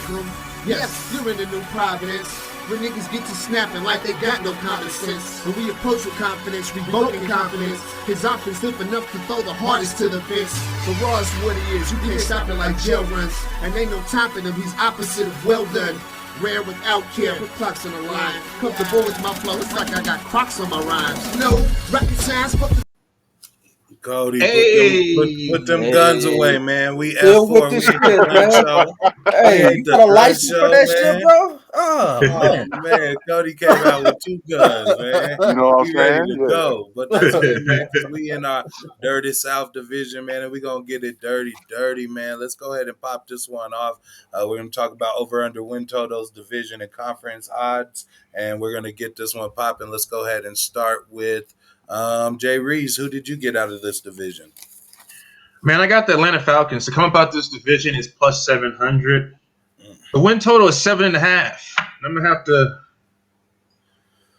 Welcome. Yes, you're in the new Providence, where niggas get to snapping like they got no common sense. When we approach with confidence, revoking confidence. His offense slip enough to throw the hardest to the fence. The rawest warriors, you can't stop it like jail runs. And ain't no topping him, he's opposite of well done. Rare without care, put clocks on the line. Comfortable with my flow, it's like I got Crocs on my rhymes. No, rocket science, fuck the Cody, Hey, put them guns away, man. We Still F4. with We this ain't shit, the gun man. show. Hey, ain't you the got a gun license for show, that man. shit, bro? Oh, Oh, man. Cody came out with 2 guns, man. You know what I'm We ready saying? to Yeah. go. But that's okay, man, because we in our Dirty South division, man, and we going to get it dirty, man. Let's go ahead and pop this one off. We're going to talk about over-under win totals, division, and conference odds, and we're going to get this one popping. Let's go ahead and start with Jay Reeves. Who did you get out of this division? man, I got the Atlanta Falcons. To come up out this division is plus 700. The win total is 7.5. I'm gonna have to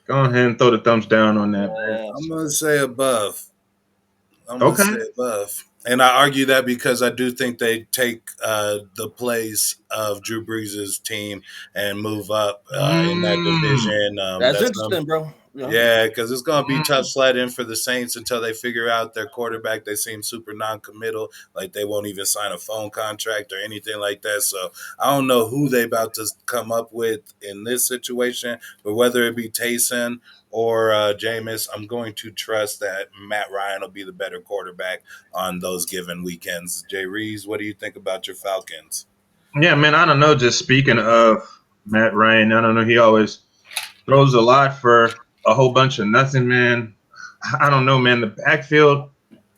go ahead and throw the thumbs down on that. I'm going to say above. Okay. And I argue that because I do think they take the place of Drew Brees' team and move up in that division. that's interesting, bro. Yeah, because it's going to be tough sledding for the Saints until they figure out their quarterback. They seem super non-committal, like they won't even sign a phone contract or anything like that. So I don't know who they about to come up with in this situation, but whether it be Taysom or Jameis, I'm going to trust that Matt Ryan will be the better quarterback on those given weekends. Jay Reeves, what do you think about your Falcons? Yeah, man, I don't know. Just speaking of Matt Ryan, I don't know. He always throws a lot for a whole bunch of nothing, man. I don't know, man. The backfield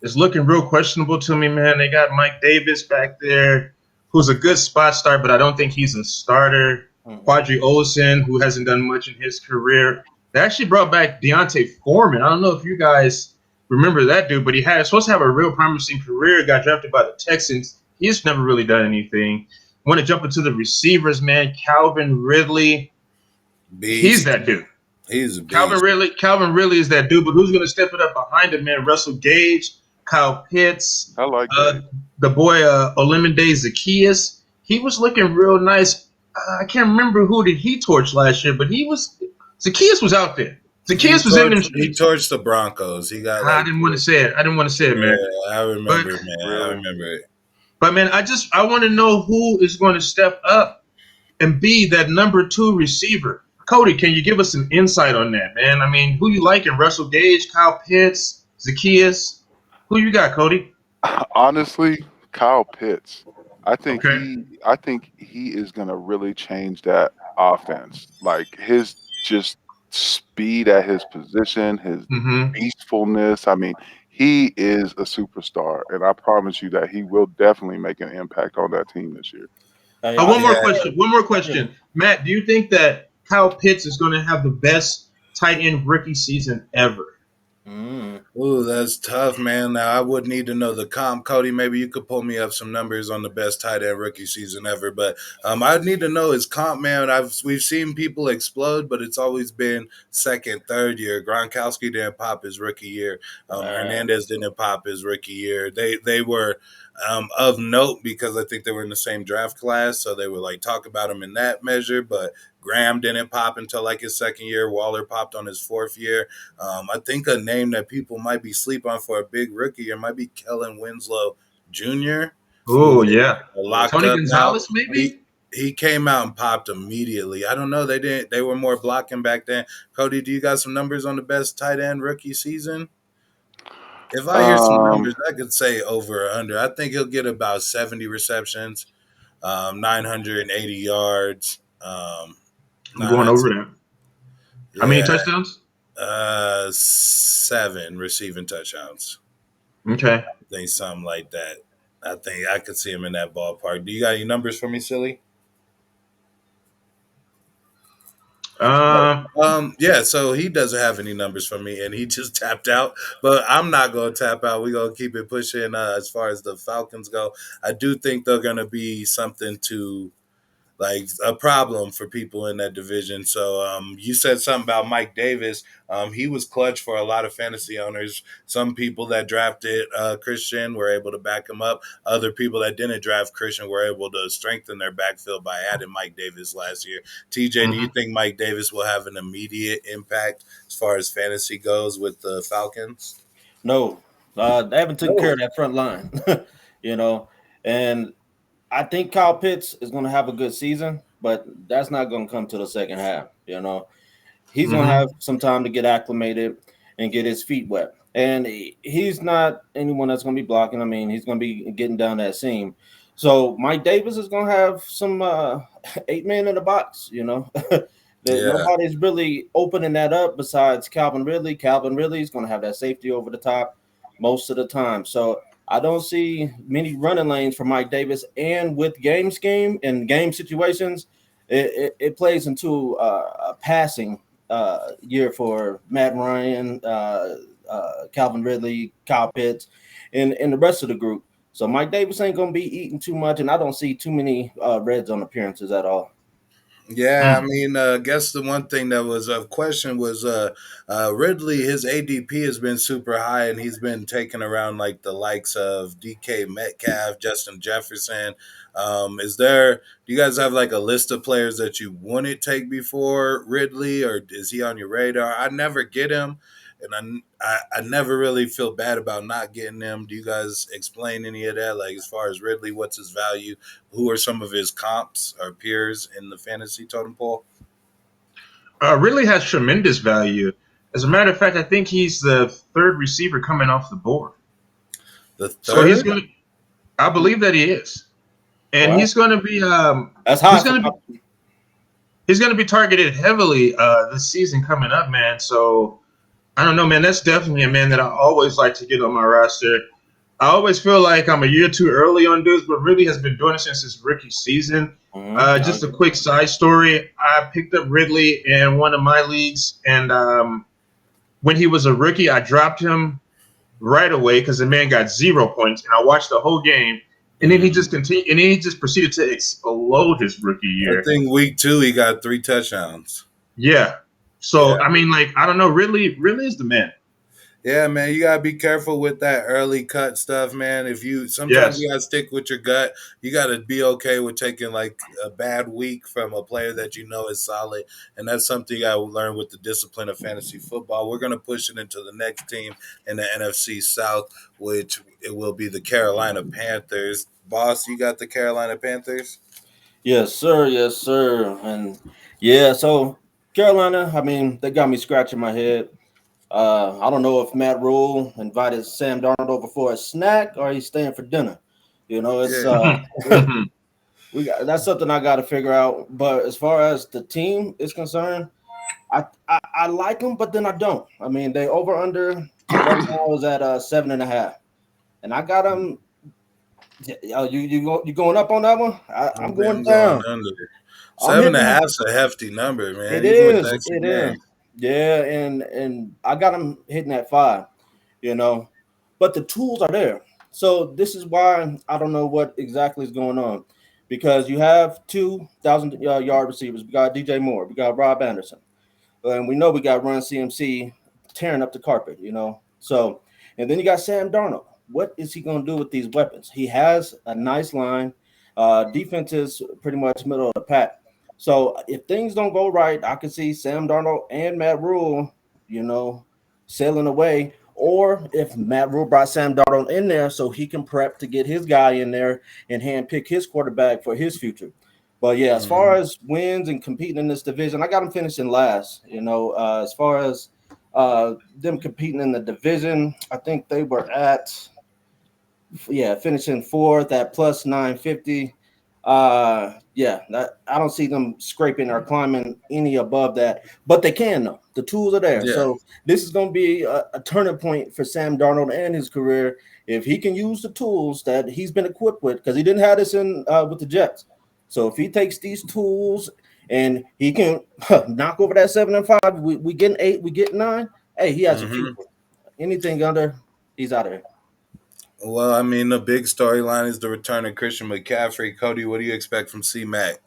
is looking real questionable to me, man. They got Mike Davis back there, who's a good spot start, but I don't think he's a starter. Quadri Olsen, who hasn't done much in his career. They actually brought back Deontay Foreman. I don't know if you guys remember that dude, but he had supposed to have a real promising career. Got drafted by the Texans. He's never really done anything. Want to jump into the receivers, man. Calvin Ridley. Beast. He's that dude. He's a beast. Calvin Ridley is that dude, but who's going to step it up behind him, man? Russell Gage, Kyle Pitts, I like that. the boy Olamide Zaccheaus. He was looking real nice. I can't remember who did he torch last year, but Zaccheaus was out there. Zaccheaus was in them streets. He torched the Broncos. He got. I didn't want to say it. Man. Yeah, I remember, man. I remember it. But man, I want to know who is going to step up and be that number 2 receiver. Cody, can you give us some insight on that, man? I mean, who you liking? Russell Gage, Kyle Pitts, Zaccheaus? Who you got, Cody? Honestly, Kyle Pitts. I think Okay. he is gonna really change that offense. Like his just speed at his position, his beastfulness. I mean, he is a superstar, and I promise you that he will definitely make an impact on that team this year. One more question. Matt, do you think that Kyle Pitts is going to have the best tight end rookie season ever? Ooh, that's tough, man. Now, I would need to know the comp. Cody, maybe you could pull me up some numbers on the best tight end rookie season ever. But I'd need to know his comp, man. We've seen people explode, but it's always been second, third year. Gronkowski didn't pop his rookie year. Hernandez didn't pop his rookie year. They were of note because I think they were in the same draft class, so they would like talk about him in that measure. But Graham didn't pop until like his second year. Waller popped on his fourth year. I think a name that people might be sleep on for a big rookie year might be Kellen Winslow Jr. Oh, yeah. Tony Gonzalez, maybe? He came out and popped immediately. I don't know. They were more blocking back then. Cody, do you got some numbers on the best tight end rookie season? If I hear some numbers, I could say over or under. I think he'll get about 70 receptions, 980 yards. I'm going over that. Yeah. How many touchdowns? 7 receiving touchdowns. Okay. I think something like that. I think I could see him in that ballpark. Do you got any numbers for me, Silly? Yeah, so he doesn't have any numbers for me, and he just tapped out. But I'm not going to tap out. We're going to keep it pushing as far as the Falcons go. I do think they're going to be something to like a problem for people in that division. So you said something about Mike Davis. He was clutch for a lot of fantasy owners. Some people that drafted Christian were able to back him up. Other people that didn't draft Christian were able to strengthen their backfield by adding Mike Davis last year. TJ, do you think Mike Davis will have an immediate impact as far as fantasy goes with the Falcons? No, they haven't taken care of that front line, you know. And I think Kyle Pitts is going to have a good season, but that's not going to come to the second half. He's going to have some time to get acclimated and get his feet wet. And he's not anyone that's going to be blocking. I mean, he's going to be getting down that seam. So Mike Davis is going to have some 8 men in the box. Nobody's really opening that up besides Calvin Ridley. Calvin Ridley is going to have that safety over the top most of the time. So I don't see many running lanes for Mike Davis. And with game scheme and game situations, it plays into a passing year for Matt Ryan, Calvin Ridley, Kyle Pitts, and the rest of the group. So Mike Davis ain't going to be eating too much, and I don't see too many red zone appearances at all. Yeah, I mean, I guess the one thing that was of question was Ridley. His ADP has been super high, and he's been taken around like the likes of DK Metcalf, Justin Jefferson. Do you guys have like a list of players that you wouldn't take before Ridley, or is he on your radar? I never get him, and I never really feel bad about not getting him. Do you guys explain any of that? Like as far as Ridley, what's his value? Who are some of his comps or peers in the fantasy totem pole? Ridley has tremendous value. As a matter of fact, I think he's the third receiver coming off the board. The third? So I believe that he is. And he's going to be that's high. He's going to be targeted heavily this season coming up, man. So I don't know, man. That's definitely a man that I always like to get on my roster. I always feel like I'm a year too early on this, but Ridley has been doing it since his rookie season. Just a quick side story. I picked up Ridley in one of my leagues, and when he was a rookie, I dropped him right away because the man got 0 points, and I watched the whole game, and then he just continued, and then he just proceeded to explode his rookie year. I think week 2 he got 3 touchdowns. Yeah. So, I mean, like, I don't know. Ridley is the man. Yeah, man, you gotta be careful with that early cut stuff, man. Sometimes you gotta stick with your gut. You gotta be okay with taking like a bad week from a player that you know is solid, and that's something you gotta learn with the discipline of fantasy football. We're gonna push it into the next team in the NFC South, which it will be the Carolina Panthers. Boss, you got the Carolina Panthers? Yes, sir. Yes, sir. And so Carolina, I mean, they got me scratching my head. I don't know if Matt Rule invited Sam Darnold over for a snack or he's staying for dinner. It's that's something I got to figure out. But as far as the team is concerned, I like them, but then I don't. I mean, they over under right now is at 7.5, and I got them. You going up on that one? I'm going down. 7.5 is a hefty number, man. It is. It is. Yeah, and I got them hitting at 5, but the tools are there. So this is why I don't know what exactly is going on, because you have 2,000-yard receivers. We got DJ Moore, we got Rob Anderson, and we know we got Run CMC tearing up the carpet, So, and then you got Sam Darnold. What is he going to do with these weapons? He has a nice line. Defense is pretty much middle of the pack. So if things don't go right, I can see Sam Darnold and Matt Rule, sailing away. Or if Matt Rule brought Sam Darnold in there so he can prep to get his guy in there and handpick his quarterback for his future. But yeah, as far as wins and competing in this division, I got them finishing last. As far as them competing in the division, I think they were at finishing 4th at plus 950. I don't see them scraping or climbing any above that, but they can though. The tools are there. Yeah. So this is going to be a turning point for Sam Darnold and his career if he can use the tools that he's been equipped with, because he didn't have this in with the Jets. So if he takes these tools and he can knock over that 7-5, we get 8, we get 9. Hey, he has a future. Anything under, he's out of here. Well, I mean, the big storyline is the return of Christian McCaffrey. Cody, what do you expect from C-Mac?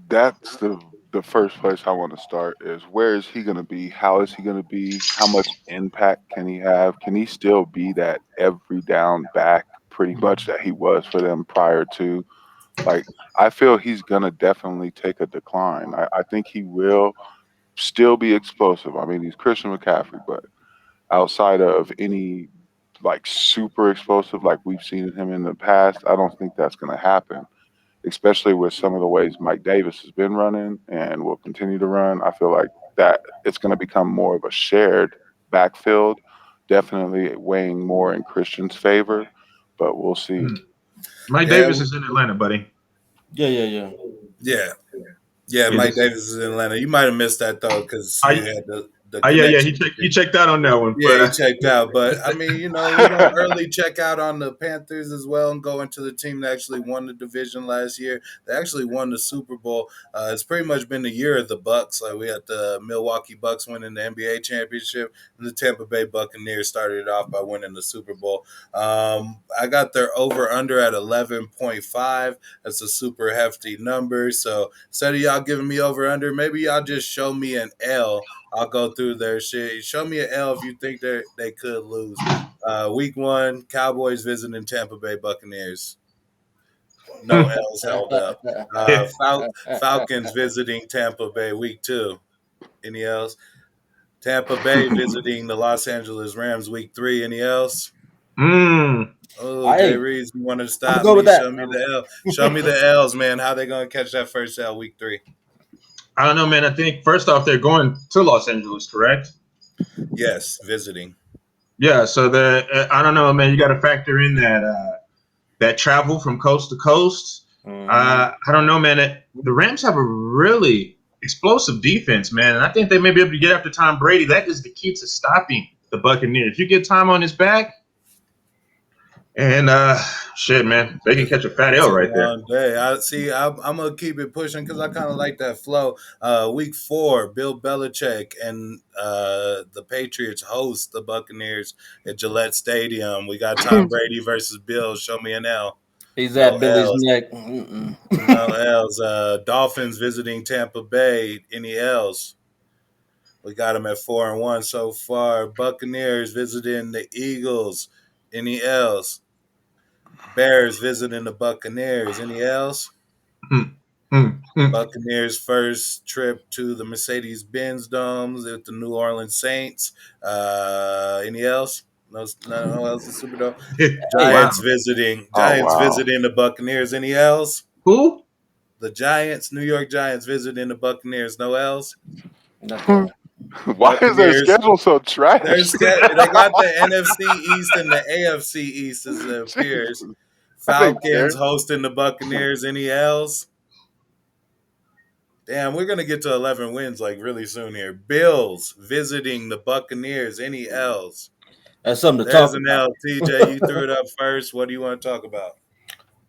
That's the first place I want to start is where is he going to be? How is he going to be? How much impact can he have? Can he still be that every down back pretty much that he was for them prior to? Like, I feel he's going to definitely take a decline. I think he will still be explosive. I mean, he's Christian McCaffrey, but outside of any like super explosive like we've seen him in the past, I don't think that's going to happen, especially with some of the ways Mike Davis has been running and will continue to run. I feel like that it's going to become more of a shared backfield, definitely weighing more in Christian's favor, but we'll see. Mike Yeah, Davis is in Atlanta, buddy. Yeah. yeah, yeah. Yeah, Mike this, Davis is in Atlanta. You might have missed that though, because you I, had the yeah. connection. He checked out on that one, Yeah, but he checked out. But I mean, we're gonna early check out on the Panthers as well and go into the team that actually won the division last year. They actually won the Super Bowl. It's pretty much been the year of the Bucks. Like we had the Milwaukee Bucks winning the NBA championship, and the Tampa Bay Buccaneers started it off by winning the Super Bowl. I got their over under at 11.5. That's a super hefty number. So instead of y'all giving me over under, maybe y'all just show me an L. I'll go through their shit. Show me an L if you think they could lose. Week 1, Cowboys visiting Tampa Bay Buccaneers. No L's held up. yeah. Falcons visiting Tampa Bay week 2. Any else? Tampa Bay visiting the Los Angeles Rams week 3. Any else? Mm. Oh, Jay Hey, Reeves, you want to I'm gonna stop go me? with that. Show me the L. Show me the L's, man. How they gonna catch that first L week 3? I don't know, man. I think first off, they're going to Los Angeles, correct? Yes, visiting. Yeah. So I don't know, man. You got to factor in that travel from coast to coast. I don't know, man. The Rams have a really explosive defense, man, and I think they may be able to get after Tom Brady. That is the key to stopping the Buccaneers. You get Tom on his back, and shit, man, they can catch a fat It's L a right there. long day. I see. I'm gonna keep it pushing because I kind of like that flow. Week 4, Bill Belichick and the Patriots host the Buccaneers at Gillette Stadium. We got Tom Brady versus Bill. Show me an L. He's No at Billy's L's. neck. No L's. Dolphins visiting Tampa Bay. Any L's? We got them at 4-1 so far. Buccaneers visiting the Eagles. Any L's? Bears visiting the Buccaneers. Any else? Mm, mm, mm. Buccaneers' first trip to the Mercedes-Benz Domes with the New Orleans Saints. Any else? No else is Superdome. Hey, Wow. Oh wow. Giants visiting the Buccaneers. Any else? Who? The Giants, New York Giants visiting the Buccaneers. No else. nothing. Why is their Buccaneers. schedule so trash? They got the NFC East and the AFC East as it appears. Jesus. I ain't Falcons scared. hosting the Buccaneers. Any else? Damn, we're gonna get to 11 wins like really soon here. Bills visiting the Buccaneers. Any L's? That's something to There's talk an about. L. TJ, you threw it up first. What do you want to talk about?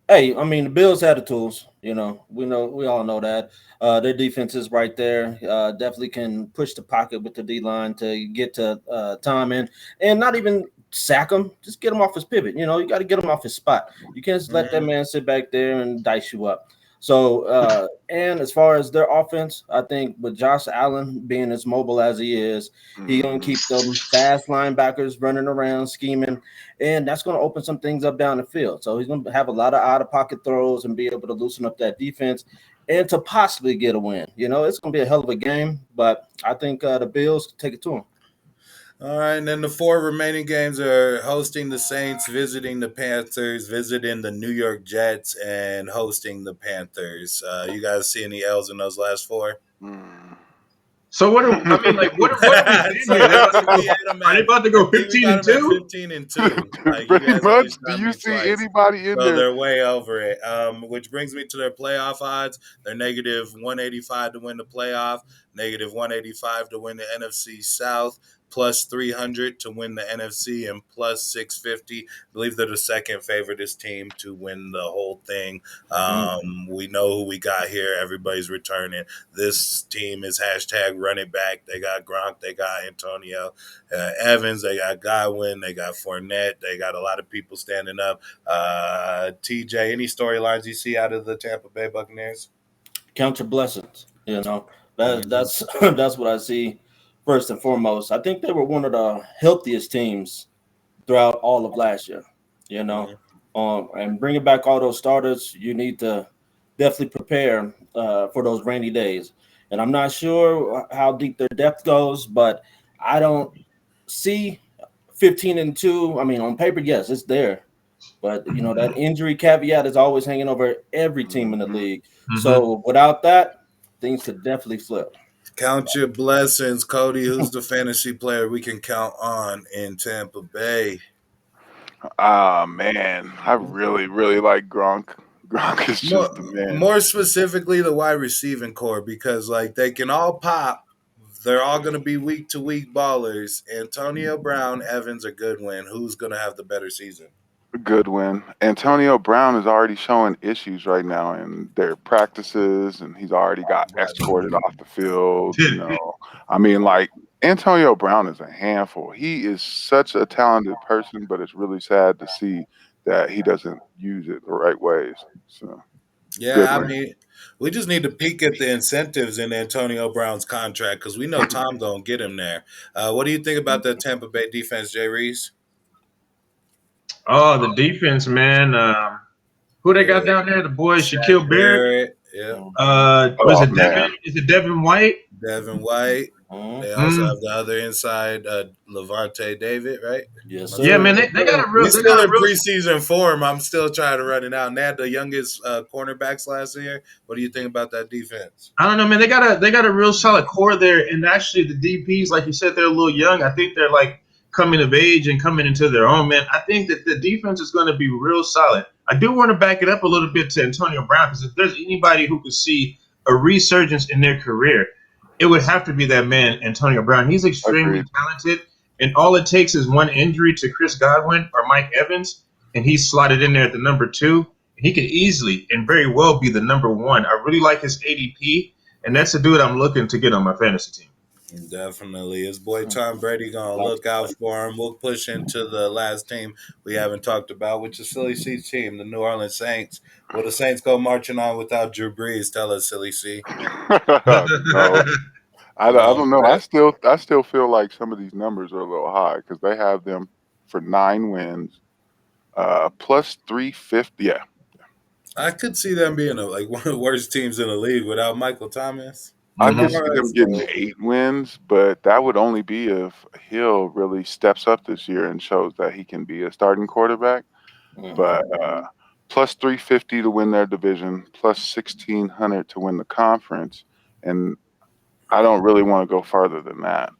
Hey, I mean the Bills had the tools. We all know that. Their defense is right there. Definitely can push the pocket with the D line to get to Tom and not even sack him. Just get him off his pivot. You got to get him off his spot. You can't just let that man sit back there and dice you up. So, and as far as their offense, I think with Josh Allen being as mobile as he is, he's gonna Mhm. keep them fast linebackers running around, scheming, and that's going to open some things up down the field. So he's going to have a lot of out of pocket throws and be able to loosen up that defense and to possibly get a win. It's going to be a hell of a game, but I think the Bills take it to them. All right, and then the 4 remaining games are hosting the Saints, visiting the Panthers, visiting the New York Jets, and hosting the Panthers. You guys see any L's in those last 4? Mm. So what are I mean, like what are we saying So here? They're about to basically, go. we had them Are they at about to go we 15 got and them at 2? 15-2. You Pretty guys only much. Do stopped you me see twice. anybody in So there? they're way over it. Which brings me to their playoff odds. They're negative 185 to win the playoff, negative 185 to win the NFC South, plus 300 to win the NFC, and plus 650. I believe they're the second favoritist team to win the whole thing. We know who we got here. Everybody's returning. This team is hashtag run it back. They got Gronk. They got Antonio Evans. They got Godwin. They got Fournette. They got a lot of people standing up. TJ, any storylines you see out of the Tampa Bay Buccaneers? Count your blessings. Mhm. That's that's what I see first and foremost. I think they were one of the healthiest teams throughout all of last year. You know, Mhm. and bringing back all those starters, you need to definitely prepare for those rainy days. And I'm not sure how deep their depth goes, but I don't see 15-2. I mean, on paper, yes, it's there, but that injury caveat is always hanging over every team in the Mhm. league. Mm-hmm. So without that, things could definitely flip. Count your blessings, Cody. Who's the fantasy player we can count on in Tampa Bay? Ah, man, I really, really like Gronk. Gronk is More, just the man. more specifically, the wide receiving core, because like they can all pop. They're all going to be week to week ballers. Antonio Brown, Evans, or Goodwin. Who's going to have the better season? Good win. Antonio Brown is already showing issues right now in their practices, and he's already got escorted off the field. I mean, like Antonio Brown is a handful. He is such a talented person, but it's really sad to see that he doesn't use it the right ways. So, good Yeah, I win. mean, we just need to peek at the incentives in Antonio Brown's contract because we know Tom gonna get him there. What do you think about the Tampa Bay defense, Jay Reese? Oh, the defense, man. Who they got Yeah, down there? The boy Shaq Shaquille Barrett. Barrett. Yeah, Was Oh it Devin? man, Is it Devin White? Devin White. They also Mm. have the other inside, Levante David, right? Yes, Yeah, man. sir. They got a real. He's They still got a in real. preseason form. I'm still trying to run it out. And they had the youngest cornerbacks last year. What do you think about that defense? I don't know, man. They got a real solid core there, and actually the DPS, like you said, they're a little young. I think they're like coming of age and coming into their own, man. I think that the defense is going to be real solid. I do want to back it up a little bit to Antonio Brown because if there's anybody who could see a resurgence in their career, it would have to be that man, Antonio Brown. He's extremely agreed. talented, and all it takes is one injury to Chris Godwin or Mike Evans, and he's slotted in there at the number two. He could easily and very well be the number one. I really like his ADP, and that's the dude I'm looking to get on my fantasy team. Definitely. His boy Tom Brady going to look out for him. We'll push into the last team we haven't talked about, which is Silly C's team, the New Orleans Saints. Will the Saints go marching on without Drew Brees? Tell us, Silly C. No, I No don't know. threat. I still feel like some of these numbers are a little high because they have them for 9 wins, plus 350. Yeah, I could see them being like one of the worst teams in the league without Michael Thomas. I could see Kamara them is getting still 8 wins, but that would only be if Hill really steps up this year and shows that he can be a starting quarterback. But plus 350 to win their division, plus 1600 to win the conference, and I don't really want to go farther than that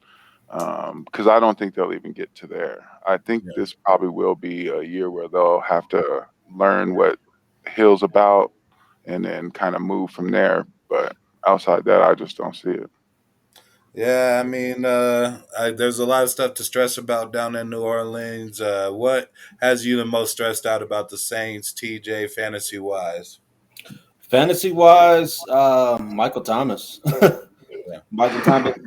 because I don't think they'll even get to there. I think yeah. this probably will be a year where they'll have to learn what Hill's about and then kind of move from there. But outside that, I just don't see it. Yeah, I mean, there's a lot of stuff to stress about down in New Orleans. What has you the most stressed out about the Saints, TJ, fantasy wise? Fantasy wise, Michael Thomas. Yeah. Michael Thomas.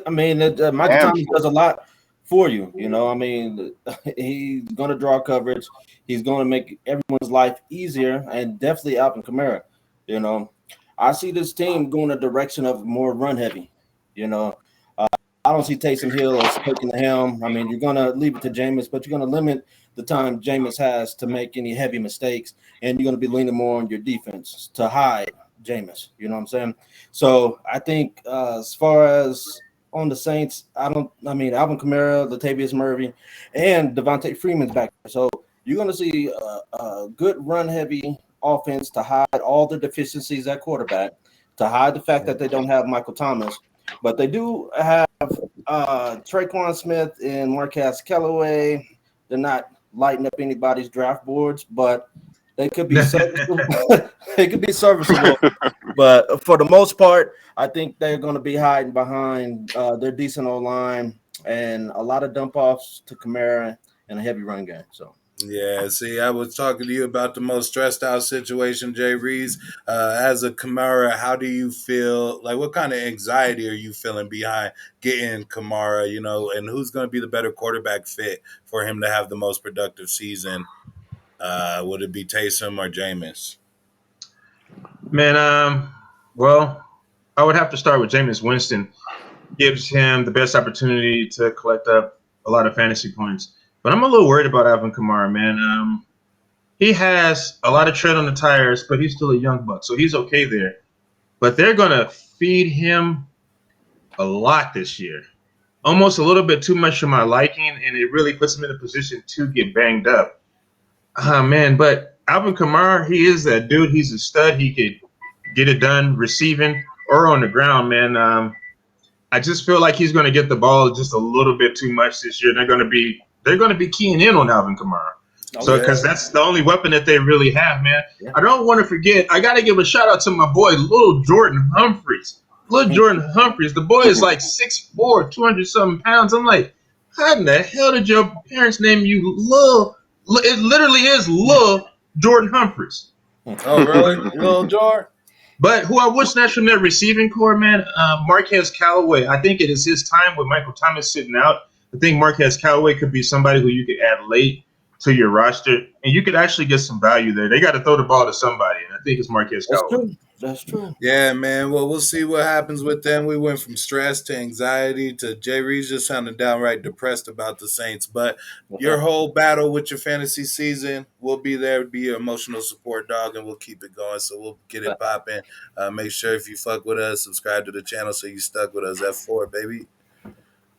I mean, Michael Thomas Handful. does a lot for you. I mean, he's going to draw coverage. He's going to make everyone's life easier, and definitely Alvin Kamara. You know, I see this team going a direction of more run heavy. You know, I don't see Taysom Hill as taking the helm. I mean, you're going to leave it to Jameis, but you're going to limit the time Jameis has to make any heavy mistakes, and you're going to be leaning more on your defense to hide Jameis. You know what I'm saying? So I think as far as on the Saints, I mean, Alvin Kamara, Latavius Murray, and Devontae Freeman's back there. So you're going to see a good run-heavy offense to hide all the deficiencies at quarterback, to hide the fact that they don't have Michael Thomas, but they do have Traquan Smith and Marquez Callaway. They're not lighting up anybody's draft boards, but they could be serviceable. They could be serviceable, but for the most part, I think they're going to be hiding behind their decent O line and a lot of dump offs to Kamara and a heavy run game. So Yeah, see, I was talking to you about the most stressed out situation, Jay Reeves. As a Kamara, how do you feel? Like, what kind of anxiety are you feeling behind getting Kamara, and who's going to be the better quarterback fit for him to have the most productive season? Would it be Taysom or Jameis? Man, Well, I would have to start with Jameis Winston. Gives him the best opportunity to collect up a lot of fantasy points. But I'm a little worried about Alvin Kamara, man. He has a lot of tread on the tires, but he's still a young buck, so he's okay there. But they're gonna feed him a lot this year, almost a little bit too much for my liking, and it really puts him in a position to get banged up. Man, but Alvin Kamara, he is that dude. He's a stud. He could get it done receiving or on the ground, man. I just feel like he's going to get the ball just a little bit too much this year. They're going to be keying in on Alvin Kamara. So because that's the only weapon that they really have, man. Yeah. I don't want to forget. I got to give a shout out to my boy, little Jordan Humphreys. Little Jordan Humphreys. The boy is like 6'4", 200 something pounds. I'm like, how in the hell did your parents name you Lil? It literally is Lil Jordan Humphreys. Oh, really? Lil Jordan? But who I would snatch from that receiving core, man, Marquez Callaway. I think it is his time with Michael Thomas sitting out. I think Marquez Callaway could be somebody who you could add late to your roster, and you could actually get some value there. They got to throw the ball to somebody, and I think it's Marquez Callaway. That's true. Yeah, man. Well, we'll see what happens with them. We went from stress to anxiety to Jay Reeves just sounding downright depressed about the Saints. But your whole battle with your fantasy season, we'll be there, be your emotional support dog, and we'll keep it going. So we'll get it popping. Make sure if you fuck with us, subscribe to the channel so you stuck with us. F4, baby.